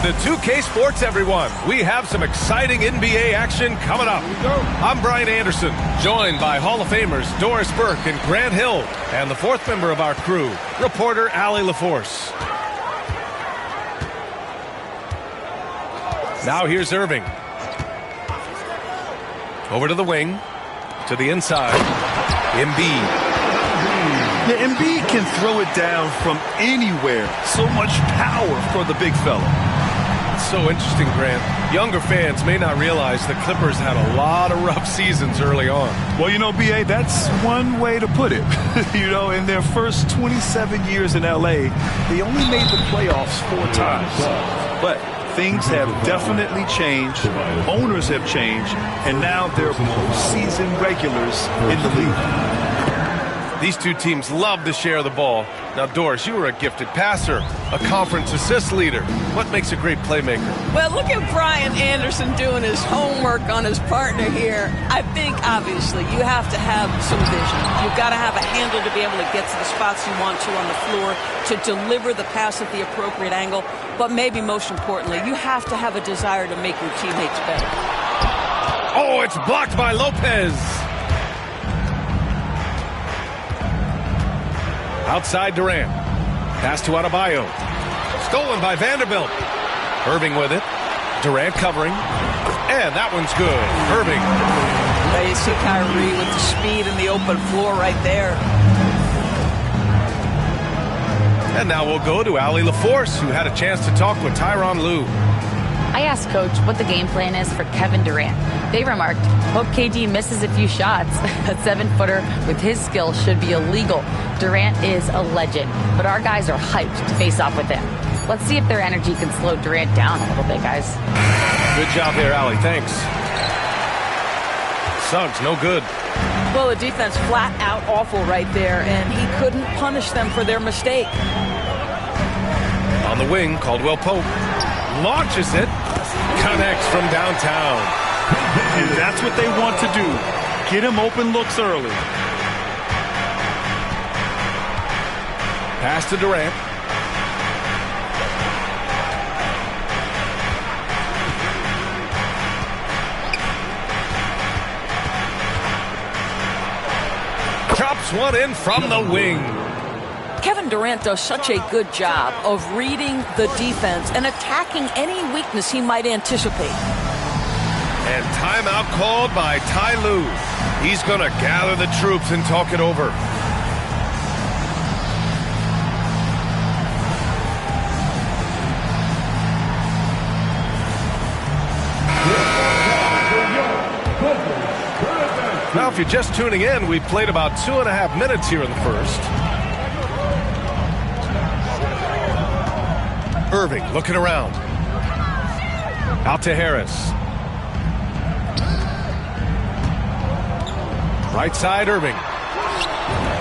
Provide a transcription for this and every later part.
to 2K Sports, everyone. We have some exciting NBA action coming up. I'm Brian Anderson, joined by Hall of Famers Doris Burke and Grant Hill, and the fourth member of our crew, reporter Allie LaForce. Now here's Irving. Over to the wing, to the inside. Embiid. Yeah, Embiid can throw it down from anywhere. So much power for the big fella. It's so interesting, Grant. Younger fans may not realize the Clippers had a lot of rough seasons early on. Well, you know, B.A., that's one way to put it. You know, in their first 27 years in L.A., they only made the playoffs 4 times. But things have definitely changed. Owners have changed. And now they're postseason regulars in the league. These two teams love to share the ball. Now, Doris, you were a gifted passer, a conference assist leader. What makes a great playmaker? Well, look at Brian Anderson doing his homework on his partner here. I think, obviously, you have to have some vision. You've got to have a handle to be able to get to the spots you want to on the floor, to deliver the pass at the appropriate angle. But maybe most importantly, you have to have a desire to make your teammates better. Oh, it's blocked by Lopez. Outside Durant. Pass to Adebayo. Stolen by Vanderbilt. Irving with it. Durant covering. And that one's good. Irving. There you see Kyrie with the speed and the open floor right there. And now we'll go to Allie LaForce, who had a chance to talk with Tyronn Lue. I asked Coach what the game plan is for Kevin Durant. They remarked, hope KD misses a few shots. A 7-footer with his skill should be illegal. Durant is a legend, but our guys are hyped to face off with him. Let's see if their energy can slow Durant down a little bit, guys. Good job there, Allie. Thanks. Suggs, no good. Well, the defense flat out awful right there, and he couldn't punish them for their mistake. On the wing, Caldwell Pope launches it, connects from downtown. And that's what they want to do. Get him open looks early. Pass to Durant. Chops one in from the wing. Kevin Durant does such a good job of reading the defense and attacking any weakness he might anticipate. And timeout called by Ty Lue. He's going to gather the troops and talk it over. Now, if you're just tuning in, we've played about 2.5 minutes here in the first. Irving looking around. Out to Harris. Right side, Irving.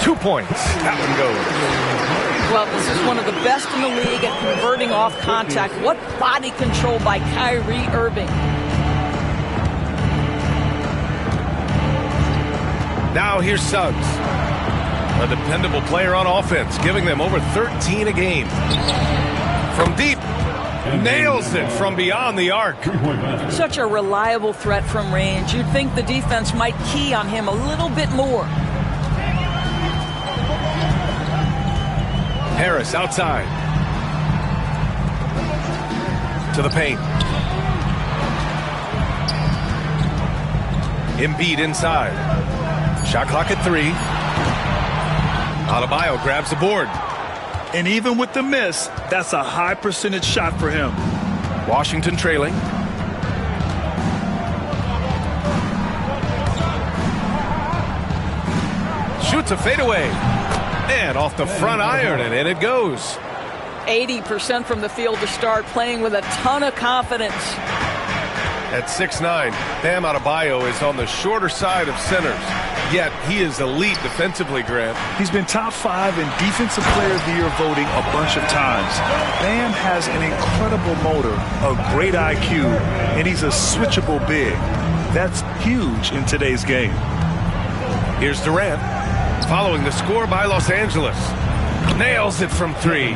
2 points. That one goes. Well, this is one of the best in the league at converting off contact. What body control by Kyrie Irving. Now here's Suggs. A dependable player on offense, giving them over 13 a game. From deep. Nails it from beyond the arc. Such a reliable threat from range. You'd think the defense might key on him a little bit more. Harris outside. To the paint. Embiid inside. Shot clock at 3. Adebayo grabs the board. And even with the miss, that's a high percentage shot for him. Washington trailing. Shoots a fadeaway. And off the front iron, and in it goes. 80% from the field to start, playing with a ton of confidence. At 6'9", Bam Adebayo is on the shorter side of centers. Yet he is elite defensively, Grant. He's been top 5 in Defensive Player of the Year voting a bunch of times. Bam has an incredible motor, a great IQ, and he's a switchable big. That's huge in today's game. Here's Durant, following the score by Los Angeles. Nails it from 3.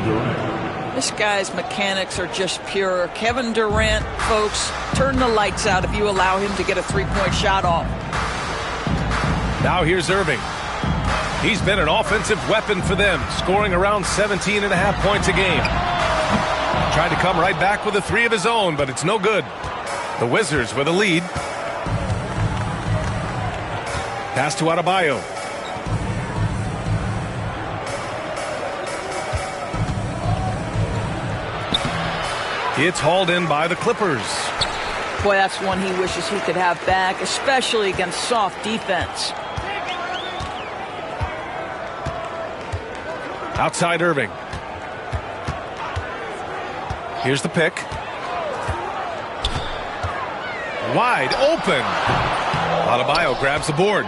This guy's mechanics are just pure. Kevin Durant, folks, turn the lights out if you allow him to get a three-point shot off. Now here's Irving. He's been an offensive weapon for them, scoring around 17.5 points a game. Tried to come right back with a three of his own, but it's no good. The Wizards with a lead. Pass to Adebayo. It's hauled in by the Clippers. Boy, that's one he wishes he could have back, especially against soft defense. Outside Irving. Here's the pick. Wide open. Adebayo grabs the board.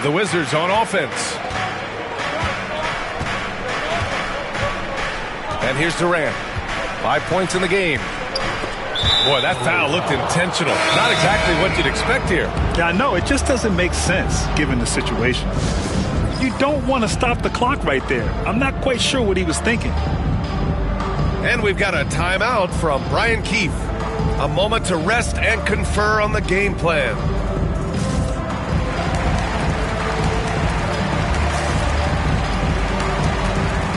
The Wizards on offense. And here's Durant. 5 points in the game. Boy, that foul looked intentional. Not exactly what you'd expect here. Yeah, I know. It just doesn't make sense given the situation. You don't want to stop the clock right there. I'm not quite sure what he was thinking. And we've got a timeout from Brian Keefe. A moment to rest and confer on the game plan.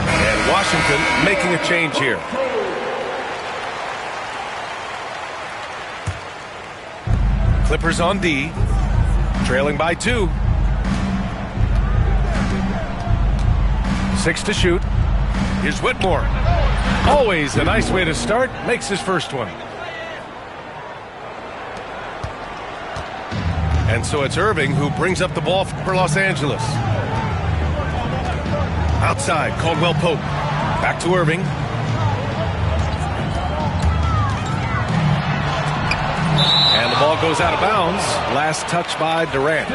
And Washington making a change here. Clippers on D, trailing by 2. 6 to shoot. Here's Whitmore. Always a nice way to start. Makes his first one. And so it's Irving who brings up the ball for Los Angeles. Outside, Caldwell Pope. Back to Irving. And the ball goes out of bounds. Last touch by Durant.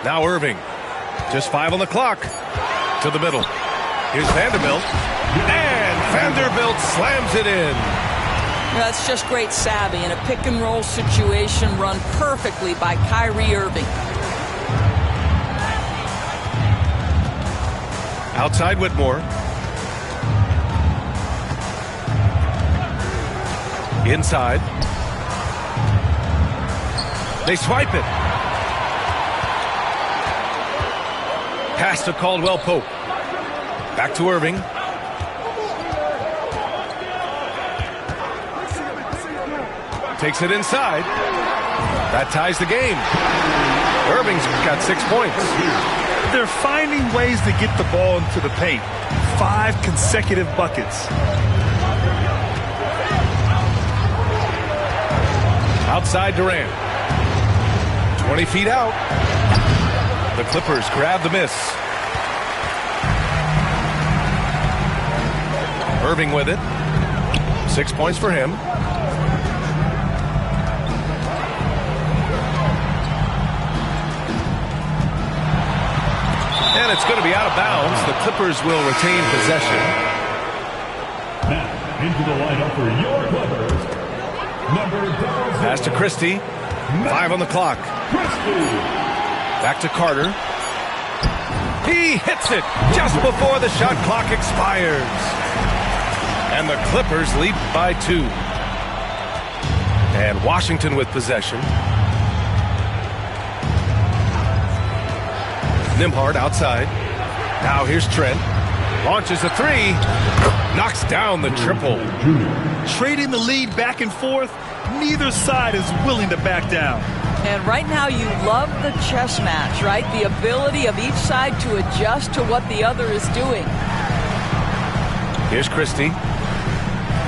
Now Irving. Just 5 on the clock. To the middle. Here's Vanderbilt. And Vanderbilt slams it in. That's just great savvy in a pick-and-roll situation run perfectly by Kyrie Irving. Outside Whitmore. Inside. They swipe it. Pass to Caldwell Pope. Back to Irving. Takes it inside. That ties the game. Irving's got 6 points. They're finding ways to get the ball into the paint. 5 consecutive buckets. Outside Durant. 20 feet out. The Clippers grab the miss. Irving with it. 6 points for him. And it's going to be out of bounds. The Clippers will retain possession. Now, into the lineup for your Clippers. Pass to Christie. 5 on the clock. Back to Carter. He hits it just before the shot clock expires. And the Clippers lead by 2. And Washington with possession. Nembhard outside. Now here's Trent. Launches a 3. Knocks down the triple. Trading the lead back and forth. Neither side is willing to back down. And right now you love the chess match, right? The ability of each side to adjust to what the other is doing. Here's Christie.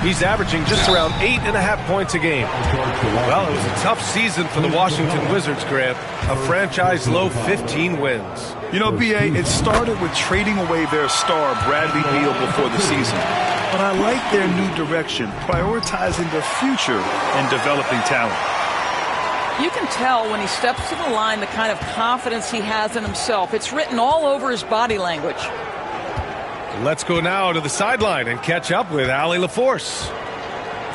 He's averaging just around 8.5 points a game. Well, it was a tough season for the Washington Wizards, Grant. A franchise low 15 wins. You know, B.A., it started with trading away their star, Bradley Beal, before the season. But I like their new direction, prioritizing their future and developing talent. You can tell when he steps to the line the kind of confidence he has in himself. It's written all over his body language. Let's go now to the sideline and catch up with Allie LaForce.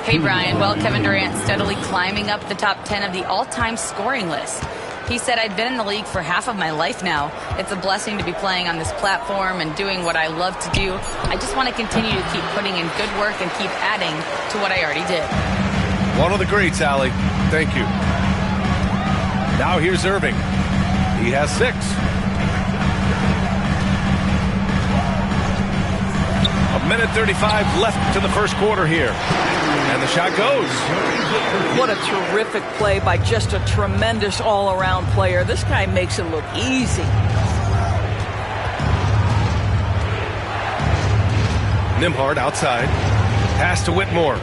Hey, Brian. Well, Kevin Durant steadily climbing up the top 10 of the all-time scoring list. He said, "I've been in the league for half of my life now. It's a blessing to be playing on this platform and doing what I love to do. I just want to continue to keep putting in good work and keep adding to what I already did." One of the greats, Allie. Thank you. Now here's Irving. He has 6. A minute 35 left to the first quarter here. And the shot goes. What a terrific play by just a tremendous all-around player. This guy makes it look easy. Nembhard outside. Pass to Whitmore.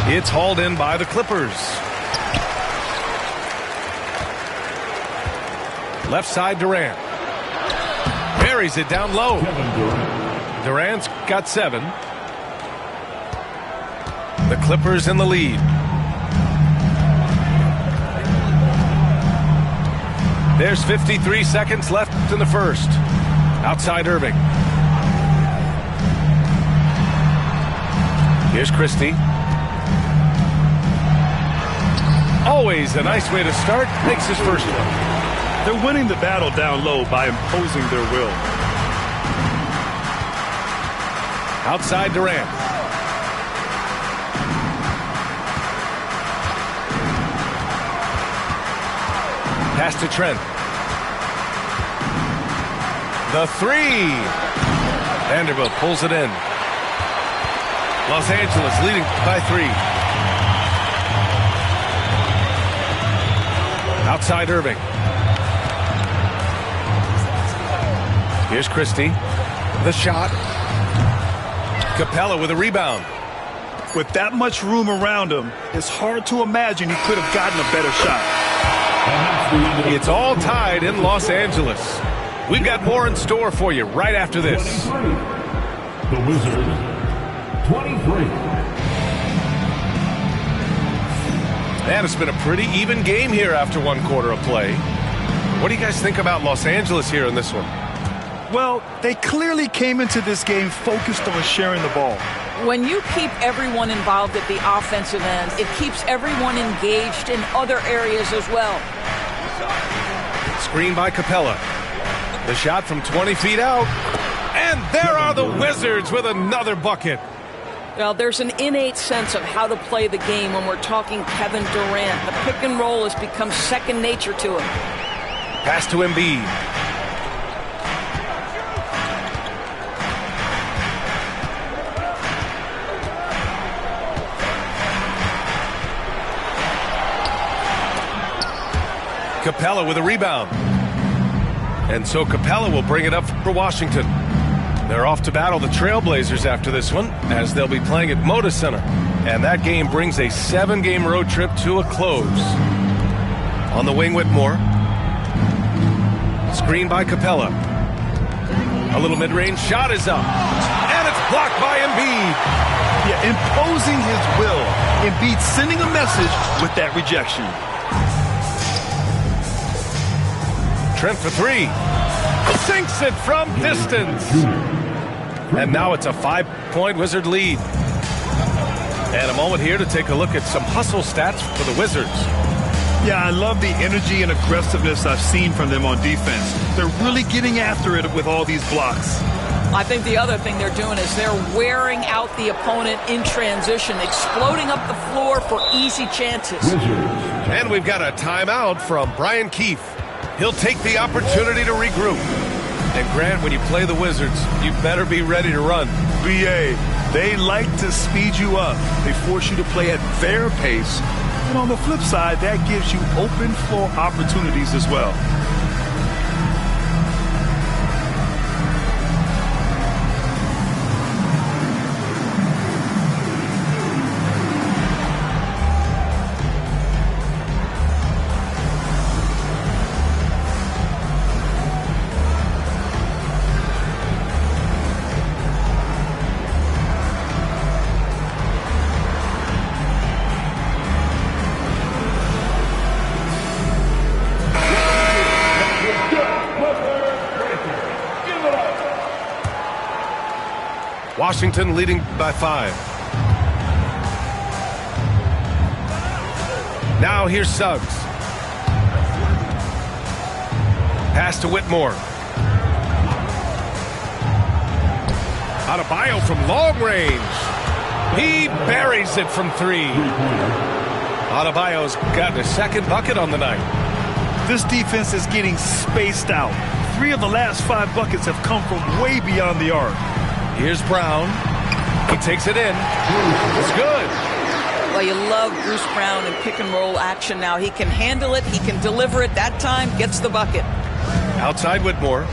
It's hauled in by the Clippers. Left side, Durant. Buries it down low. Durant's got 7. The Clippers in the lead. There's 53 seconds left in the first. Outside Irving. Here's Christie. Always a nice way to start. Makes his first one. They're winning the battle down low by imposing their will. Outside Durant. Pass to Trent. The 3. Vanderbilt pulls it in. Los Angeles leading by 3. Outside Irving. Here's Christie. The shot. Capella with a rebound. With that much room around him, it's hard to imagine he could have gotten a better shot. It's all tied in Los Angeles. We've got more in store for you right after this. The Wizards, 23. And it's been a pretty even game here after one quarter of play. What do you guys think about Los Angeles here in this one? Well, they clearly came into this game focused on sharing the ball. When you keep everyone involved at the offensive end, it keeps everyone engaged in other areas as well. Screen by Capella. The shot from 20 feet out. And there are the Wizards with another bucket. Well, there's an innate sense of how to play the game when we're talking Kevin Durant. The pick and roll has become second nature to him. Pass to Embiid. Capella with a rebound. And so Capella will bring it up for Washington. They're off to battle the Trailblazers after this one, as they'll be playing at Moda Center. And that game brings a 7-game road trip to a close. On the wing, Whitmore. Screen by Capella. A little mid-range shot is up. And it's blocked by Embiid. Yeah, imposing his will. Embiid sending a message with that rejection. Trent for 3. Sinks it from distance. And now it's a 5-point Wizard lead. And a moment here to take a look at some hustle stats for the Wizards. Yeah, I love the energy and aggressiveness I've seen from them on defense. They're really getting after it with all these blocks. I think the other thing they're doing is they're wearing out the opponent in transition, exploding up the floor for easy chances. And we've got a timeout from Brian Keefe. He'll take the opportunity to regroup. And Grant, when you play the Wizards, you better be ready to run. BA, they like to speed you up. They force you to play at their pace. And on the flip side, that gives you open floor opportunities as well. Washington leading by 5. Now here's Suggs. Pass to Whitmore. Adebayo from long range. He buries it from 3. Adebayo's gotten a second bucket on the night. This defense is getting spaced out. 3 of the last 5 buckets have come from way beyond the arc. Here's Brown. He takes it in. It's good. Well, you love Bruce Brown in pick and roll action now. He can handle it. He can deliver it. That time gets the bucket. Outside Whitmore.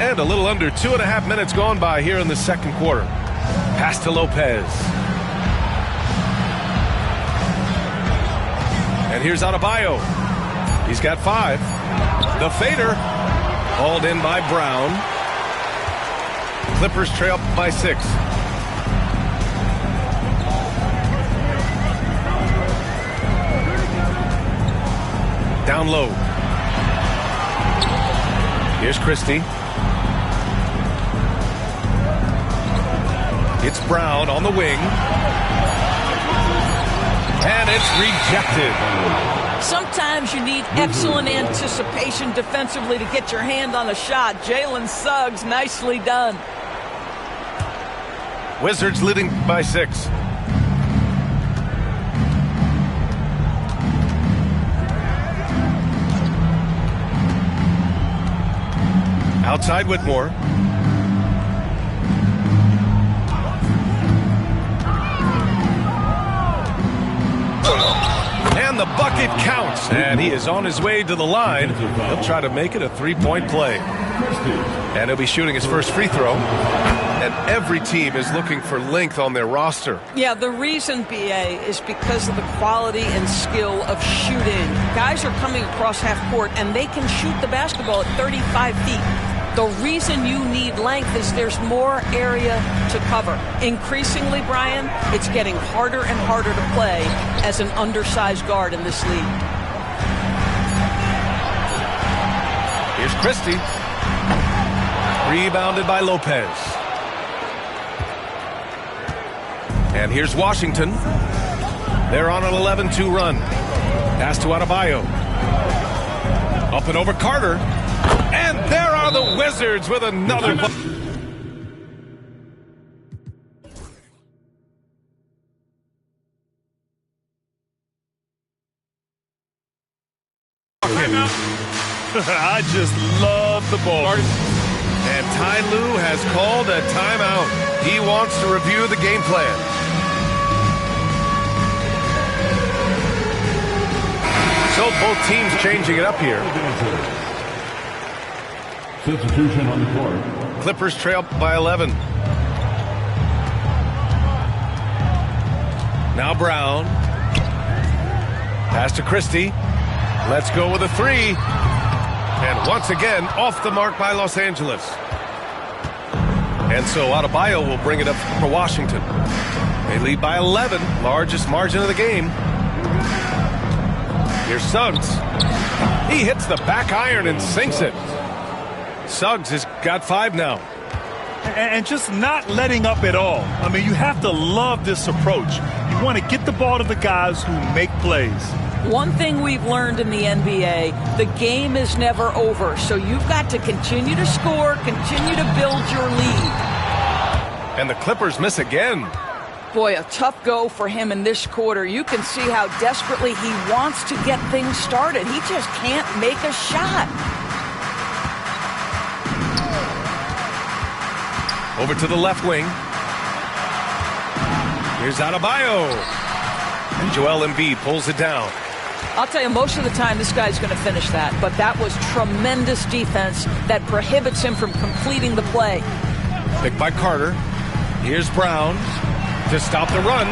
And a little under 2.5 minutes gone by here in the second quarter. Pass to Lopez. And here's Adebayo. He's got 5. The fader. Hauled in by Brown. Clippers trail by 6. Down low. Here's Christie. It's Brown on the wing. And it's rejected. Sometimes you need excellent anticipation defensively to get your hand on a shot. Jalen Suggs, nicely done. Wizards leading by 6. Outside Whitmore. And the bucket counts. And he is on his way to the line. He'll try to make it a 3-point play. And he'll be shooting his first free throw. And every team is looking for length on their roster. Yeah, the reason, BA, is because of the quality and skill of shooting. Guys are coming across half court, and they can shoot the basketball at 35 feet. The reason you need length is there's more area to cover. Increasingly, Brian, it's getting harder and harder to play as an undersized guard in this league. Here's Christie. Rebounded by Lopez. And here's Washington. They're on an 11-2 run. Pass to Adebayo. Up and over Carter. And there are the Wizards with another bucket. I just love the ball. And Ty Lue has called a timeout. He wants to review the game plan. So both teams changing it up here. Substitution on the court. Clippers trail by 11. Now Brown. Pass to Christie. Let's go with a 3. And once again, off the mark by Los Angeles. And so Adebayo will bring it up for Washington. They lead by 11, largest margin of the game. Here's Suggs. He hits the back iron and sinks it. Suggs has got 5 now. And just not letting up at all. I mean, you have to love this approach. You want to get the ball to the guys who make plays. One thing we've learned in the NBA, the game is never over. So you've got to continue to score, continue to build your lead. And the Clippers miss again. Boy, a tough go for him in this quarter. You can see how desperately he wants to get things started. He just can't make a shot. Over to the left wing. Here's Adebayo. And Joel Embiid pulls it down. I'll tell you, most of the time this guy's going to finish that. But that was tremendous defense that prohibits him from completing the play. Picked by Carter. Here's Brown to stop the run.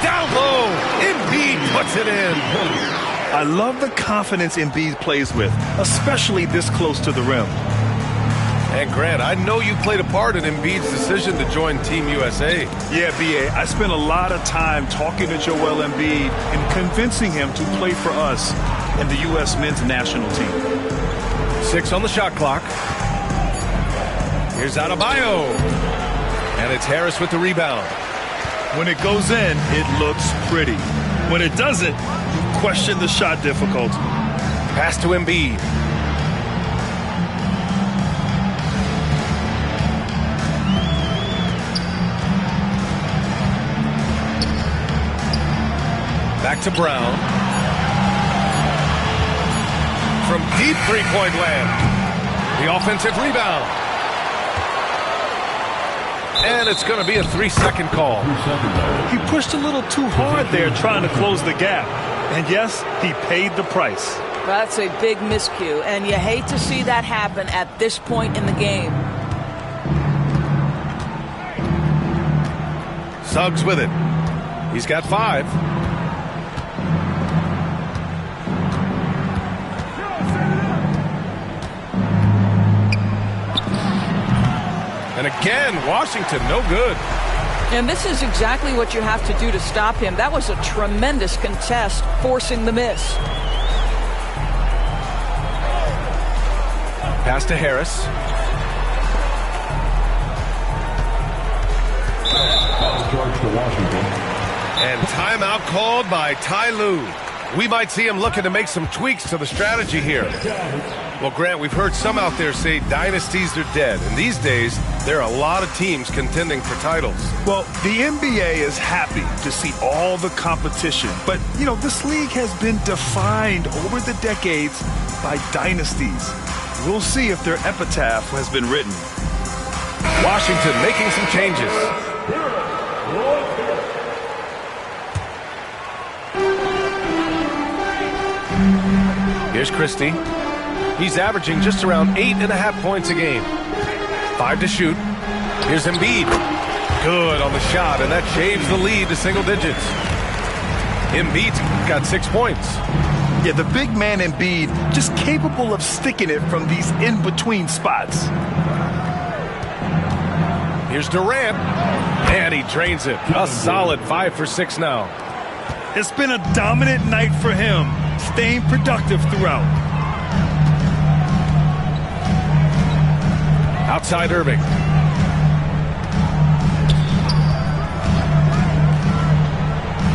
Down low. Embiid puts it in. I love the confidence Embiid plays with, especially this close to the rim. And Grant, I know you played a part in Embiid's decision to join Team USA. Yeah, B.A., I spent a lot of time talking to Joel Embiid and convincing him to play for us in the U.S. men's national team. 6 on the shot clock. Here's Adebayo. And it's Harris with the rebound. When it goes in, it looks pretty. When it doesn't, you question the shot difficulty. Pass to Embiid. Back to Brown. From deep three-point land. The offensive rebound. And it's going to be a 3-second call. He pushed a little too hard there trying to close the gap. And yes, he paid the price. That's a big miscue, and you hate to see that happen at this point in the game. Suggs with it. He's got 5. And again, Washington, no good. And this is exactly what you have to do to stop him. That was a tremendous contest, forcing the miss. Pass to Harris. Charge to Washington. And timeout called by Ty Lue. We might see him looking to make some tweaks to the strategy here. Well, Grant, we've heard some out there say dynasties are dead. And these days, there are a lot of teams contending for titles. Well, the NBA is happy to see all the competition. But, you know, this league has been defined over the decades by dynasties. We'll see if their epitaph has been written. Washington making some changes. Here's Christie. He's averaging just around 8.5 points a game. 5 to shoot. Here's Embiid. Good on the shot, and that shaves the lead to single digits. Embiid's got 6 points. Yeah, the big man Embiid just capable of sticking it from these in-between spots. Here's Durant, and he drains it. A solid 5 for 6 now. It's been a dominant night for him, staying productive throughout. Outside Irving.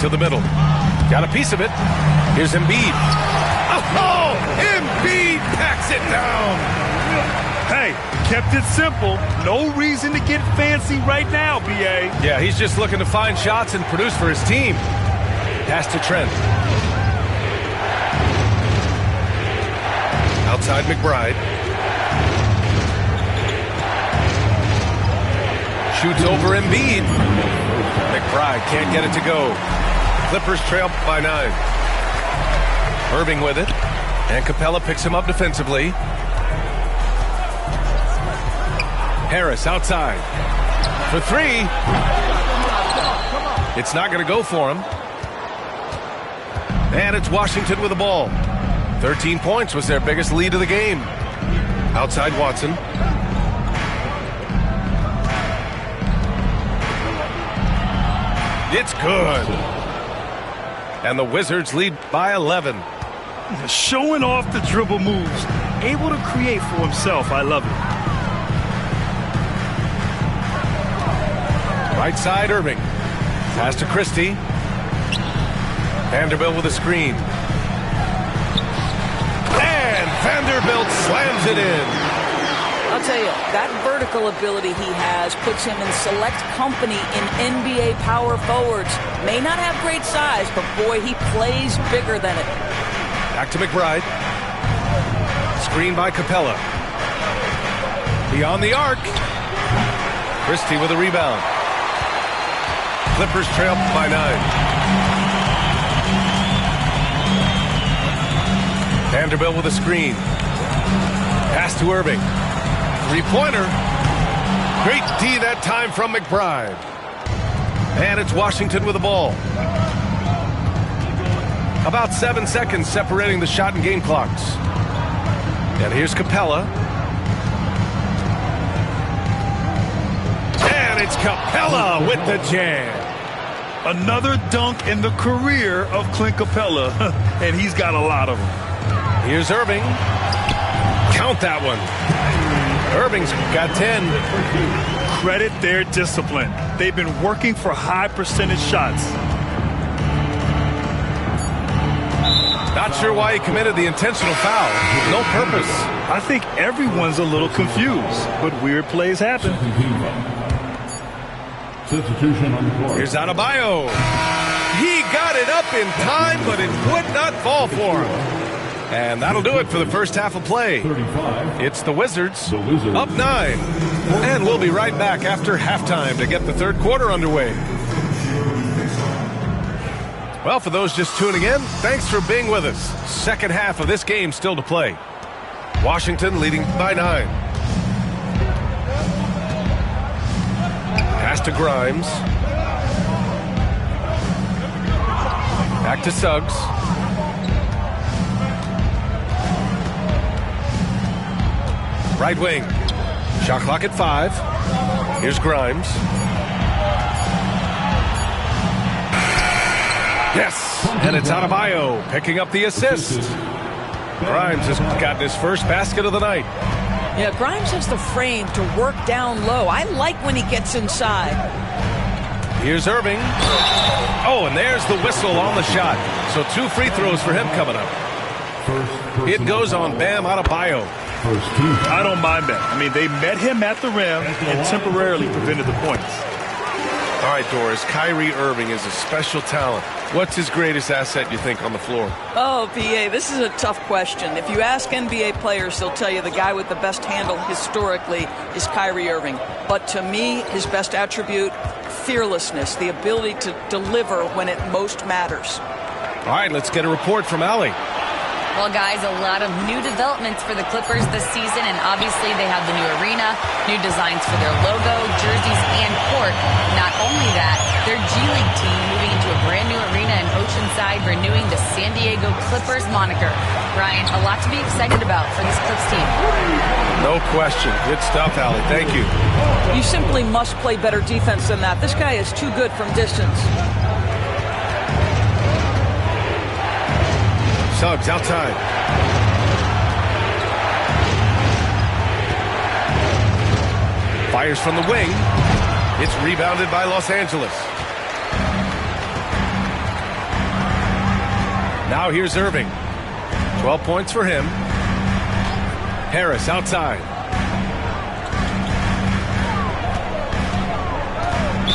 To the middle. Got a piece of it. Here's Embiid. Oh, Embiid packs it down. Hey, kept it simple. No reason to get fancy right now, B.A. Yeah, he's just looking to find shots and produce for his team. Pass to Trent. Outside McBride. Shoots over Embiid. McBride can't get it to go. Clippers trail by 9. Irving with it. And Capella picks him up defensively. Harris outside. For 3. It's not going to go for him. And it's Washington with the ball. 13 points was their biggest lead of the game. Outside Watson. It's good. And the Wizards lead by 11. Showing off the dribble moves. Able to create for himself. I love it. Right side, Irving. Pass to Christie. Vanderbilt with a screen. And Vanderbilt slams it in. I'll tell you, that vertical ability he has puts him in select company in NBA power forwards. May not have great size, but boy, he plays bigger than it. Back to McBride. Screen by Capella. Beyond the arc. Christie with a rebound. Clippers trail by 9. Vanderbilt with a screen. Pass to Irving. 3-pointer. Great D that time from McBride. And it's Washington with the ball. About 7 seconds separating the shot and game clocks. And here's Capella. And it's Capella with the jam. Another dunk in the career of Clint Capella, and he's got a lot of them. Here's Irving. Count that one. Irving's got 10. Credit their discipline. They've been working for high percentage shots. Not sure why he committed the intentional foul. No purpose. I think everyone's a little confused, but weird plays happen. Substitution on the court. Here's Adebayo. He got it up in time, but it would not fall for him. And that'll do it for the first half of play. 35. It's the Wizards, The Wizards. up 9. And we'll be right back after halftime to get the third quarter underway. Well, for those just tuning in, thanks for being with us. Second half of this game still to play. Washington leading by 9. Pass to Grimes. Back to Suggs. Right wing. Shot clock at 5. Here's Grimes. Yes, and it's Adebayo picking up the assist. Grimes has gotten his first basket of the night. Yeah, Grimes has the frame to work down low. I like when he gets inside. Here's Irving. Oh, and there's the whistle on the shot. So 2 free throws for him coming up. It goes on Bam Adebayo. I don't mind that. I mean, they met him at the rim and temporarily prevented the points. All right, Doris, Kyrie Irving is a special talent. What's his greatest asset, you think, on the floor? Oh, PA, this is a tough question. If you ask NBA players, they'll tell you the guy with the best handle historically is Kyrie Irving. But to me, his best attribute, fearlessness, the ability to deliver when it most matters. All right, let's get a report from Allie. Well, guys, a lot of new developments for the Clippers this season, and obviously they have the new arena, new designs for their logo, jerseys, and court. Not only that, their G League team moving into a brand new arena in Oceanside, renewing the San Diego Clippers moniker. Brian, a lot to be excited about for this Clips team. No question. Good stuff, Allie. Thank you. You simply must play better defense than that. This guy is too good from distance. Suggs outside. Fires from the wing. It's rebounded by Los Angeles. Now here's Irving. 12 points for him. Harris outside.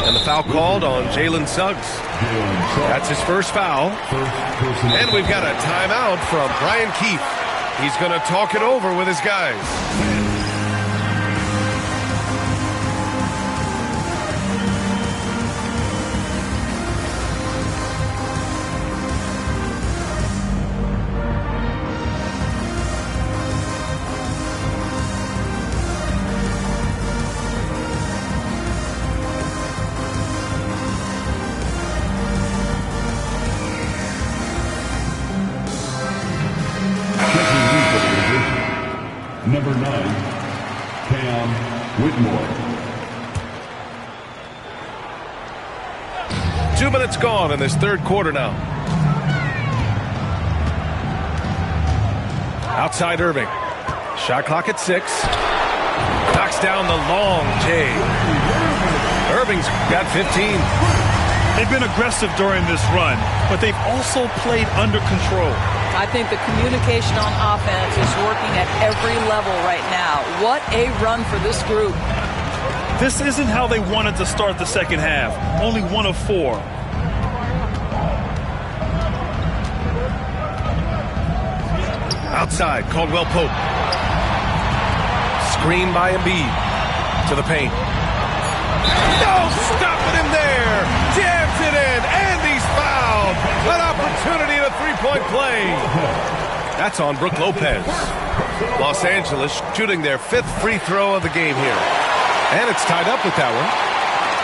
And the foul called on Jalen Suggs. That's his first foul. And we've got a timeout from Brian Keith. He's going to talk it over with his guys. Number 9, Cam Whitmore. 2 minutes gone in this third quarter now. Outside Irving. Shot clock at 6. Knocks down the long J. Irving's got 15. They've been aggressive during this run, but they've also played under control. I think the communication on offense is working at every level right now. What a run for this group. This isn't how they wanted to start the second half. Only 1 of 4. Outside, Caldwell Pope. Screen by Embiid. To the paint. No, stopping him there. Jams it in, and he's fouled. An opportunity at a three-point play. That's on Brook Lopez. Los Angeles shooting their 5th free throw of the game here. And it's tied up with that one.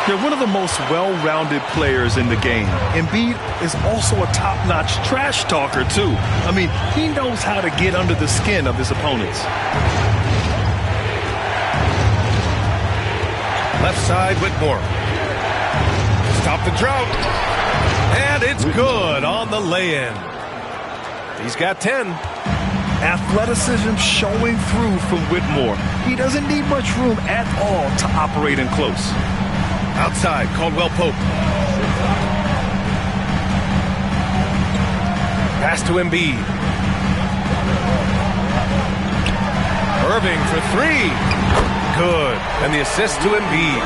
They're one of the most well-rounded players in the game. Embiid is also a top-notch trash talker, too. I mean, he knows how to get under the skin of his opponents. Left side, Whitmore. Stop the drought. And it's good on the lay-in. He's got 10. Athleticism showing through from Whitmore. He doesn't need much room at all to operate in close. Outside, Caldwell Pope. Pass to Embiid. Irving for three. Good. And the assist to Embiid.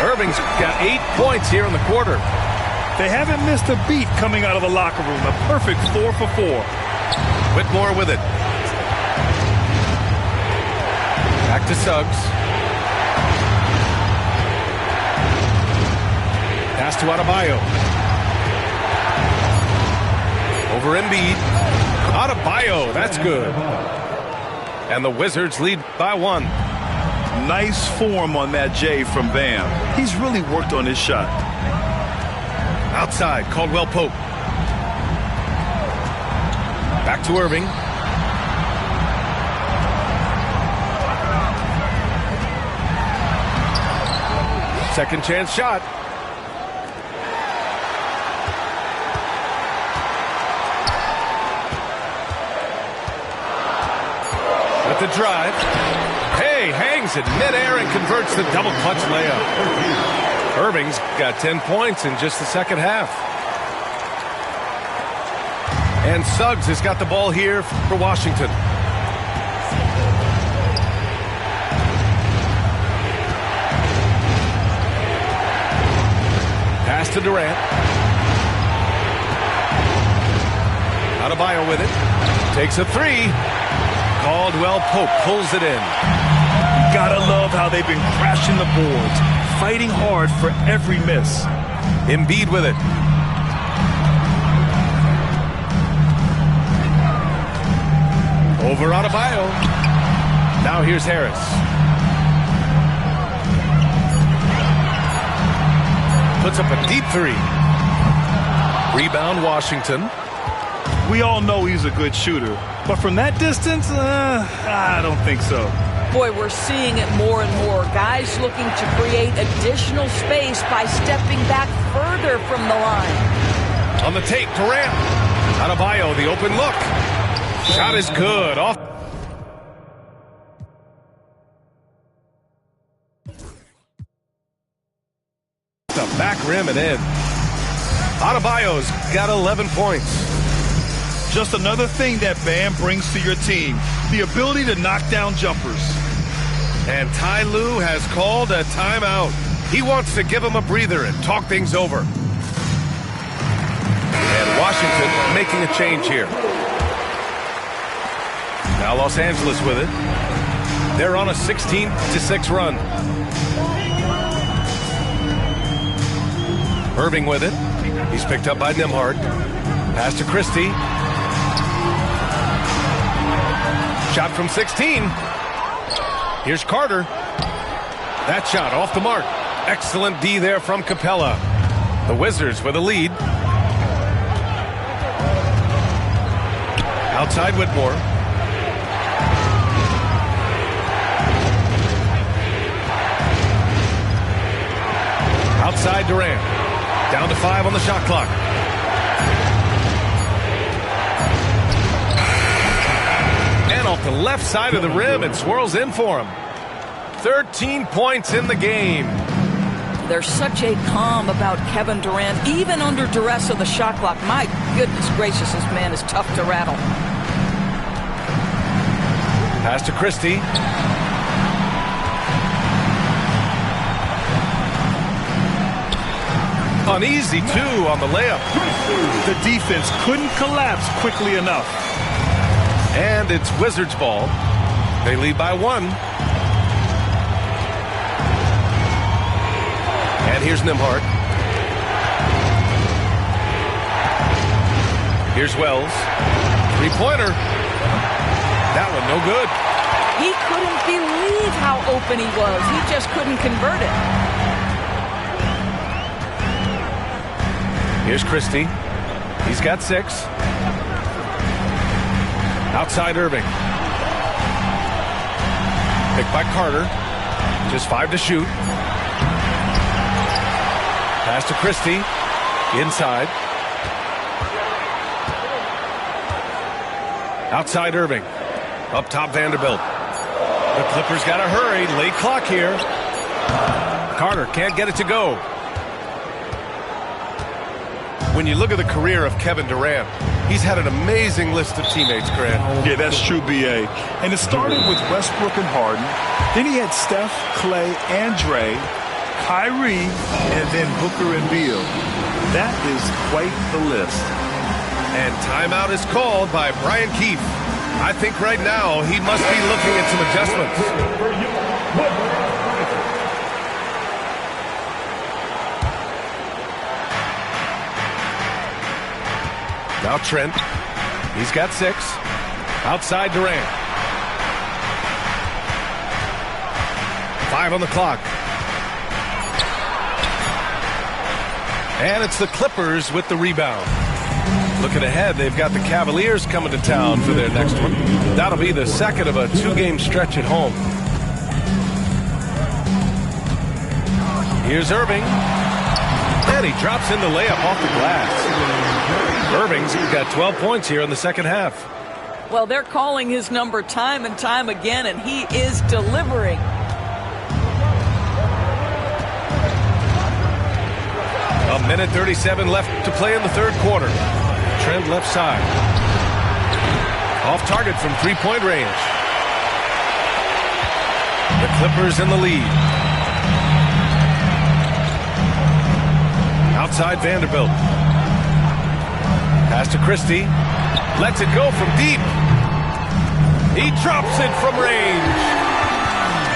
Irving's got 8 points here in the quarter. They haven't missed a beat coming out of the locker room. A perfect 4 for 4. Whitmore with it. Back to Suggs. Pass to Adebayo. Over Embiid. Adebayo, that's good. And the Wizards lead by 1. Nice form on that J from Bam. He's really worked on his shot. Outside, Caldwell Pope. Back to Irving. Second chance shot. With the drive. Hey, hangs it midair and converts the double clutch layup. Irving's got 10 points in just the second half. And Suggs has got the ball here for Washington. Pass to Durant. Adebayo with it. Takes a three. Caldwell Pope pulls it in. Gotta love how they've been crashing the boards, fighting hard for every miss. Embiid with it. Over Adebayo. Now here's Harris. Puts up a deep three. Rebound Washington. We all know he's a good shooter, but from that distance, I don't think so. Boy, we're seeing it more and more. Guys looking to create additional space by stepping back further from the line. On the tape, Durant. Adebayo, the open look. Shot is good. Off. The back rim and in. Adebayo's got 11 points. Just another thing that Bam brings to your team, the ability to knock down jumpers. And Ty Lue has called a timeout. He wants to give him a breather and talk things over. And Washington making a change here. Now Los Angeles with it. They're on a 16-6 run. Irving with it. He's picked up by Nembhard. Pass to Christie. Shot from 16. Here's Carter. That shot off the mark. Excellent D there from Capella. The Wizards with a lead. Outside Whitmore. Outside Durant. Down to 5 on the shot clock. And off the left side of the rim, it swirls in for him. 13 points in the game. There's such a calm about Kevin Durant, even under duress of the shot clock. My goodness gracious, this man is tough to rattle. Pass to Christie. Uneasy, too, on the layup. The defense couldn't collapse quickly enough. And it's Wizards ball. They lead by 1. And here's Nembhard. Here's Wells. Three-pointer. That one no good. He couldn't believe how open he was. He just couldn't convert it. Here's Christie. He's got 6. Outside Irving. Picked by Carter. Just 5 to shoot. Pass to Christie. Inside. Outside Irving. Up top Vanderbilt. The Clippers got to hurry. Late clock here. Carter can't get it to go. When you look at the career of Kevin Durant, he's had an amazing list of teammates, Grant. Yeah, that's true, B.A. And it started with Westbrook and Harden. Then he had Steph, Clay, and Dre, Kyrie, and then Booker and Beal. That is quite the list. And timeout is called by Brian Keefe. I think right now he must be looking at some adjustments. Now Trent. He's got 6. Outside Durant. 5 on the clock. And it's the Clippers with the rebound. Looking ahead, they've got the Cavaliers coming to town for their next one. That'll be the second of a 2-game stretch at home. Here's Irving. And he drops in the layup off the glass. Irving's got 12 points here in the second half. Well, they're calling his number time and time again, and he is delivering. A minute 37 left to play in the third quarter. Trent left side. Off target from three-point range. The Clippers in the lead. Outside Vanderbilt. Pass to Christie. Lets it go from deep. He drops it from range.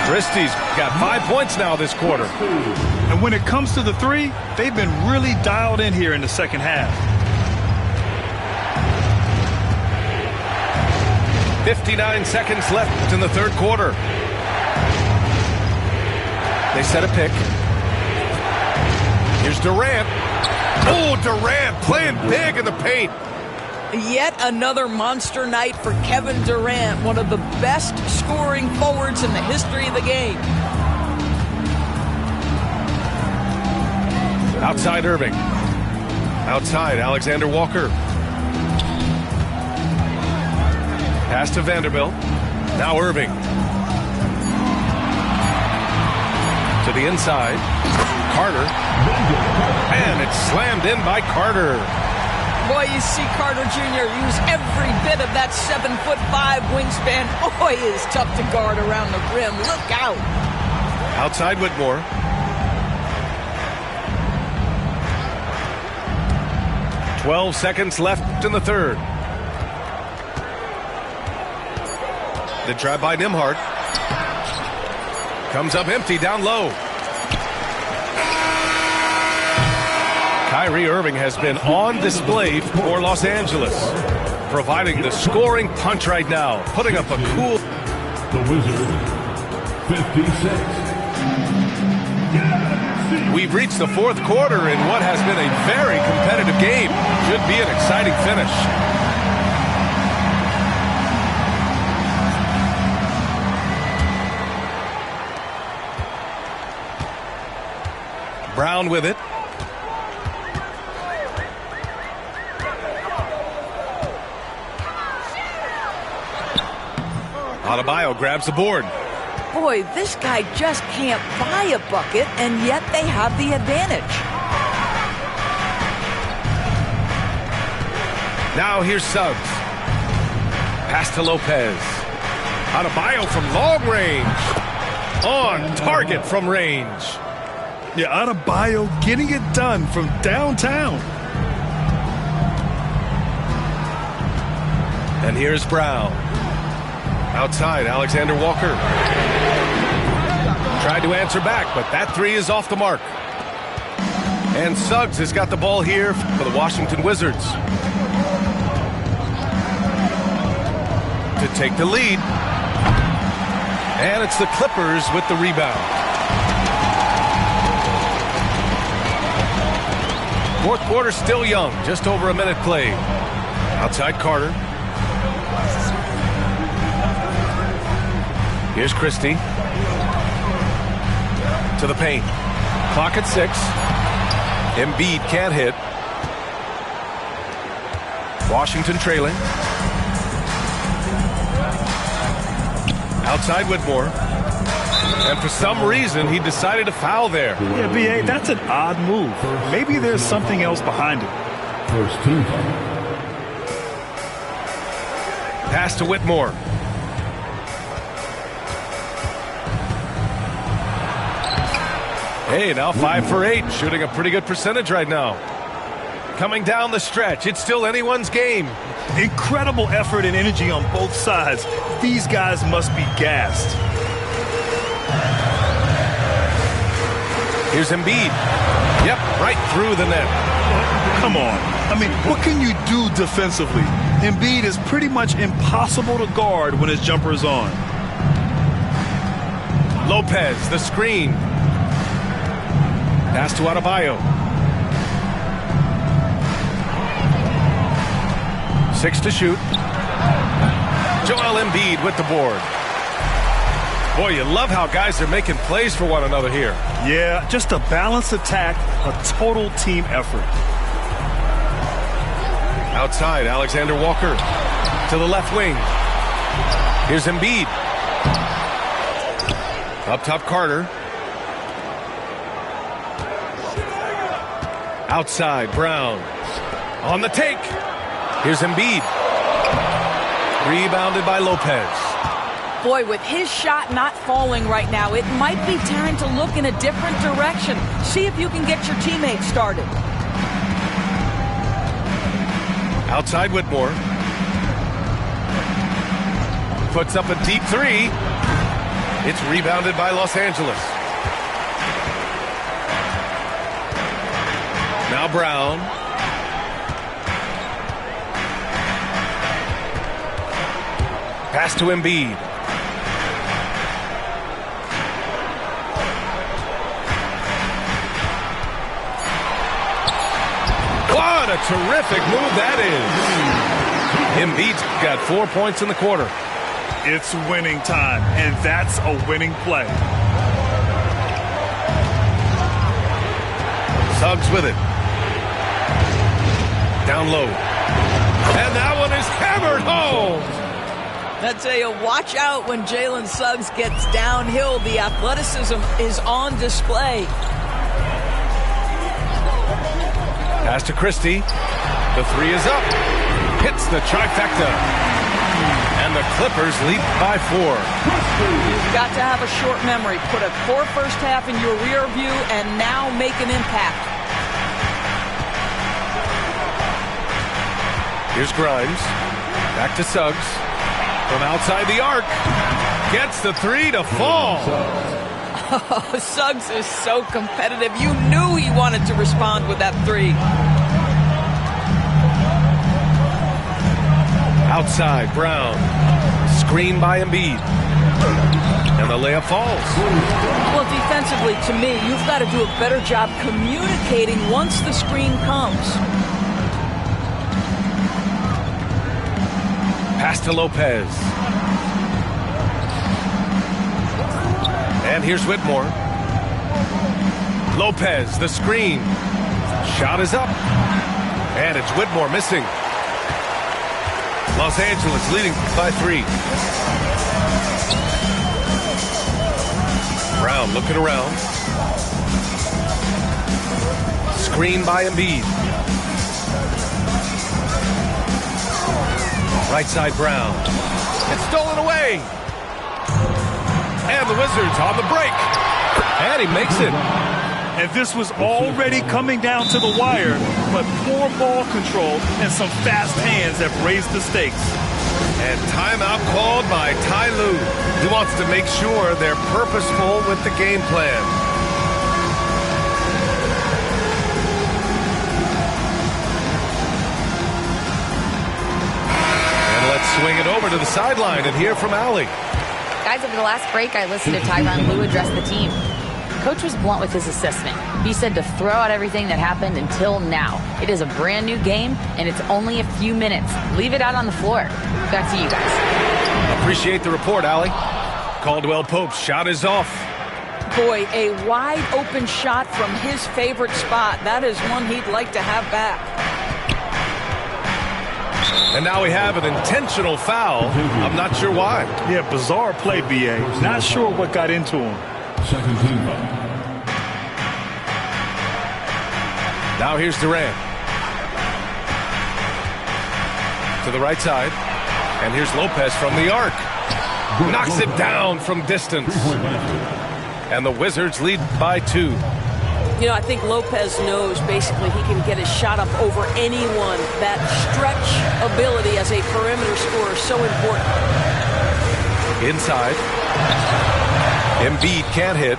Christie's got 5 points now this quarter. And when it comes to the three, they've been really dialed in here in the second half. 59 seconds left in the third quarter. They set a pick. Here's Durant. Oh, Durant playing big in the paint. Yet another monster night for Kevin Durant, one of the best scoring forwards in the history of the game. Outside Irving. Outside Alexander Walker. Pass to Vanderbilt. Now Irving. To the inside. Carter. And it's slammed in by Carter. Boy, you see Carter Jr. use every bit of that 7'5" wingspan. Boy, is tough to guard around the rim. Look out. Outside Whitmore. "12 seconds left in the third. The drive by Nembhard. Comes up empty down low. Kyrie Irving has been on display for Los Angeles, providing the scoring punch right now, putting up a cool... The Wizards, 56. We've reached the fourth quarter in what has been a very competitive game. Should be an exciting finish. Brown with it. Adebayo grabs the board. Boy, this guy just can't buy a bucket, and yet they have the advantage. Now here's Suggs. Pass to Lopez. Adebayo from long range. On target from range. Yeah, Adebayo getting it done from downtown. And here's Brown. Outside, Alexander Walker. Tried to answer back, but that three is off the mark. And Suggs has got the ball here for the Washington Wizards. To take the lead. And it's the Clippers with the rebound. Fourth quarter still young, just over a minute played. Outside Carter. Here's Christie. To the paint. Clock at 6. Embiid can't hit. Washington trailing. Outside Whitmore. And for some reason, he decided to foul there. Yeah, B.A., that's an odd move. Maybe there's something else behind it. First team. Pass to Whitmore. Hey, now 5 for 8, shooting a pretty good percentage right now. Coming down the stretch, it's still anyone's game. Incredible effort and energy on both sides. These guys must be gassed. Here's Embiid. Yep, right through the net. Come on. I mean, what can you do defensively? Embiid is pretty much impossible to guard when his jumper is on. Lopez, the screen. Pass to Adebayo. 6 to shoot. Joel Embiid with the board. Boy, you love how guys are making plays for one another here. Yeah, just a balanced attack, a total team effort. Outside, Alexander Walker to the left wing. Here's Embiid. Up top, Carter. Outside, Brown. On the take. Here's Embiid. Rebounded by Lopez. Boy, with his shot not falling right now, it might be time to look in a different direction. See if you can get your teammates started. Outside Whitmore. Puts up a deep 3. It's rebounded by Los Angeles. Now Brown. Pass to Embiid. What a terrific move that is. Embiid's got 4 points in the quarter. It's winning time, and that's a winning play. Suggs with it. Down low. And that one is hammered home. I tell you, watch out when Jalen Suggs gets downhill. The athleticism is on display. Pass to Christie. The 3 is up. Hits the trifecta. And the Clippers lead by 4. You've got to have a short memory. Put a poor first half in your rear view and now make an impact. Here's Grimes. Back to Suggs. From outside the arc. Gets the 3 to fall. Oh, Suggs is so competitive. You knew he wanted to respond with that 3. Outside, Brown. Screen by Embiid. And the layup falls. Well, defensively, to me, you've got to do a better job communicating once the screen comes. Pass to Lopez. And here's Whitmore. Lopez, the screen. Shot is up. And it's Whitmore missing. Los Angeles leading by 3. Brown looking around. Screen by Embiid. Right side, Brown. It's stolen away. And the Wizards on the break. And he makes it. And this was already coming down to the wire, but poor ball control and some fast hands have raised the stakes. And timeout called by Ty Lue. He wants to make sure they're purposeful with the game plan. And let's swing it over to the sideline and hear from Allie. Guys, over the last break, I listened to Tyronn Lue address the team. Coach was blunt with his assessment. He said to throw out everything that happened until now. It is a brand new game, and it's only a few minutes. Leave it out on the floor. Back to you guys. Appreciate the report, Allie. Caldwell Pope's shot is off. Boy, a wide open shot from his favorite spot. That is one he'd like to have back. And now we have an intentional foul. I'm not sure why. Yeah, bizarre play, B.A. Not sure what got into him. Second team foul. Now here's Durant. To the right side. And here's Lopez from the arc. Knocks it down from distance. And the Wizards lead by 2. You know, I think Lopez knows basically he can get his shot up over anyone. That stretch ability as a perimeter scorer is so important. Inside. Embiid can't hit.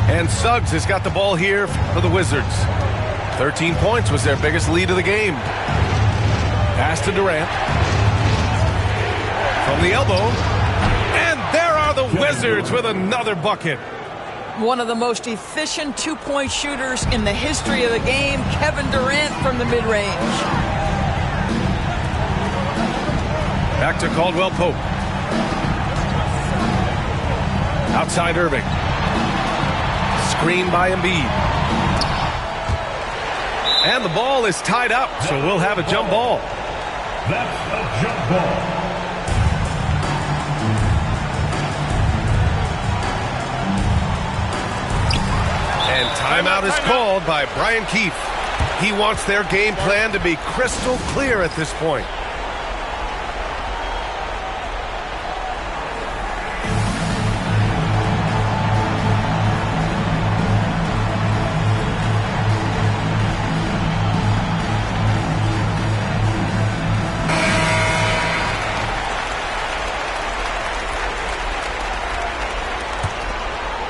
And Suggs has got the ball here for the Wizards. 13 points was their biggest lead of the game. Pass to Durant. From the elbow. And there are the Wizards with another bucket. One of the most efficient two-point shooters in the history of the game, Kevin Durant from the mid-range. Back to Caldwell Pope. Outside Irving. Screen by Embiid. And the ball is tied up, so we'll have a jump ball. That's a jump ball. And timeout is called by Brian Keefe. He wants their game plan to be crystal clear at this point.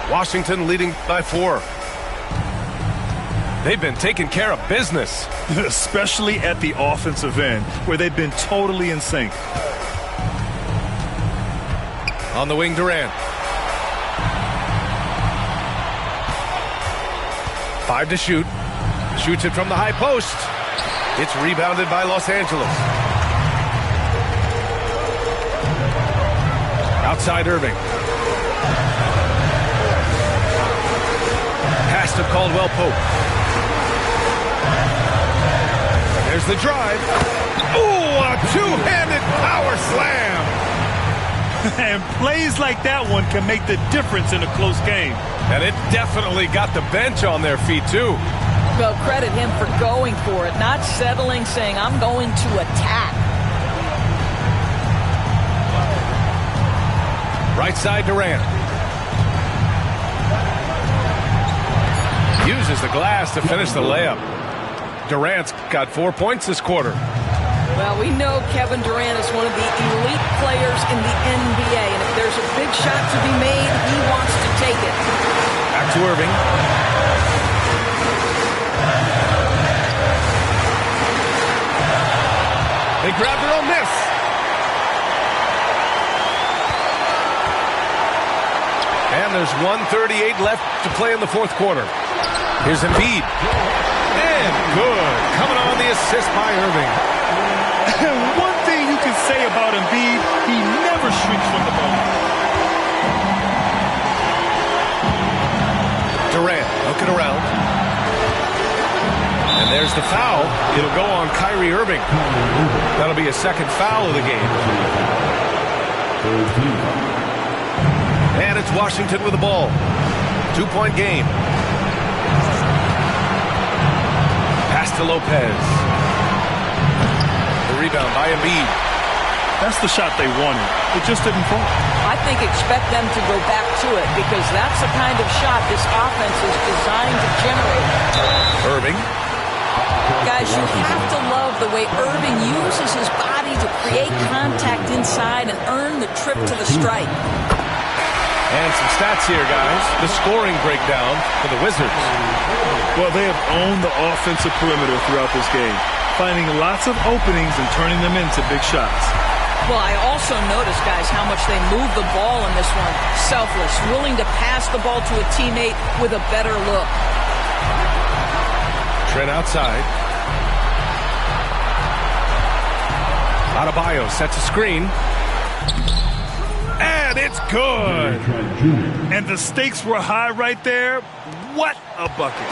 Washington leading by 4. They've been taking care of business. Especially at the offensive end, where they've been totally in sync. On the wing, Durant. 5 to shoot. Shoots it from the high post. It's rebounded by Los Angeles. Outside Irving. Pass to Caldwell Pope. There's the drive. Ooh, a two-handed power slam. And plays like that one can make the difference in a close game. And it definitely got the bench on their feet, too. Well, credit him for going for it, not settling, saying, I'm going to attack. Right side, Durant. Uses the glass to finish the layup. Durant's got 4 points this quarter. Well, we know Kevin Durant is one of the elite players in the NBA, and if there's a big shot to be made, he wants to take it. Back to Irving. They grab their own miss. And there's 1:38 left to play in the fourth quarter. Here's Embiid. And good. Coming on the assist by Irving. One thing you can say about Embiid, he never shrinks from the ball. Durant looking around. And there's the foul. It'll go on Kyrie Irving. That'll be a second foul of the game. And it's Washington with the ball. 2-point game. Pass to Lopez. The rebound by Embiid. That's the shot they wanted. It just didn't fall. I think expect them to go back to it because that's the kind of shot this offense is designed to generate. Irving. Guys, you have to love the way Irving uses his body to create contact inside and earn the trip to the strike. And some stats here, guys. The scoring breakdown for the Wizards. Well, they have owned the offensive perimeter throughout this game, finding lots of openings and turning them into big shots. Well, I also noticed, guys, how much they move the ball in this one. Selfless, willing to pass the ball to a teammate with a better look. Trent outside. Adebayo sets a screen. And it's good. And the stakes were high right there. What a bucket.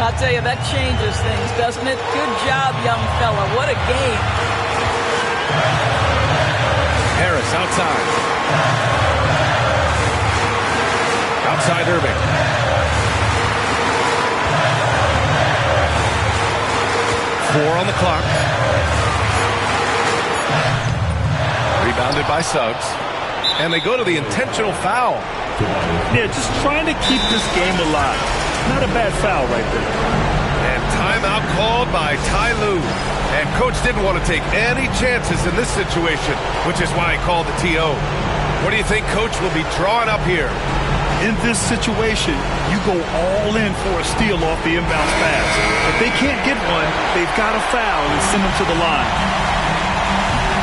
I'll tell you, that changes things, doesn't it? Good job, young fella. What a game. Harris outside. Outside Irving. Four on the clock. Rebounded by Suggs. And they go to the intentional foul. Yeah, just trying to keep this game alive. Not a bad foul right there. And timeout called by Ty Lue. And Coach didn't want to take any chances in this situation, which is why he called the TO. What do you think Coach will be drawing up here? In this situation, you go all in for a steal off the inbound pass. If they can't get one, they've got to foul and send them to the line.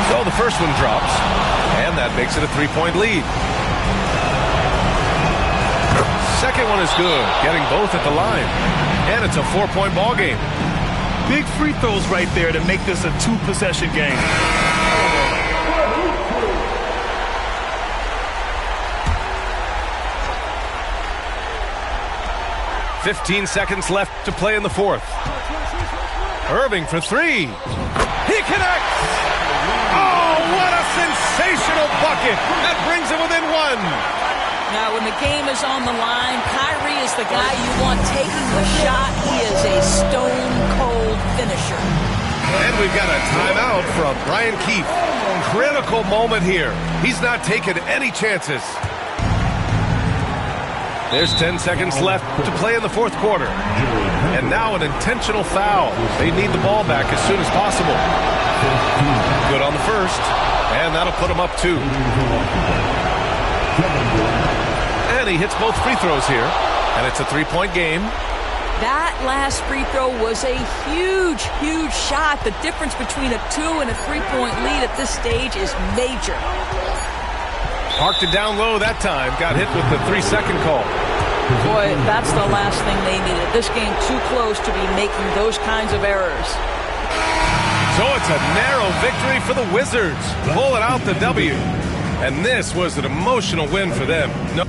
So the first one drops, and that makes it a 3-point lead. Second one is good, getting both at the line. And it's a 4-point ball game. Big free throws right there to make this a 2-possession game. 15 seconds left to play in the fourth. Irving for three. He connects! Oh, what a sensational bucket! That brings him within one. Now, when the game is on the line, Kyrie is the guy you want taking the shot. He is a stone-cold finisher. And we've got a timeout from Brian Keefe. Critical moment here. He's not taking any chances. There's 10 seconds left to play in the fourth quarter. And now an intentional foul. They need the ball back as soon as possible. Good on the first. And that'll put them up 2. And he hits both free throws here. And it's a 3-point game. That last free throw was a huge, huge shot. The difference between a 2 and a 3-point lead at this stage is major. Parked it down low that time. Got hit with the 3-second call. Boy, that's the last thing they needed. This game too close to be making those kinds of errors. So it's a narrow victory for the Wizards. Pulling out the W. And this was an emotional win for them. No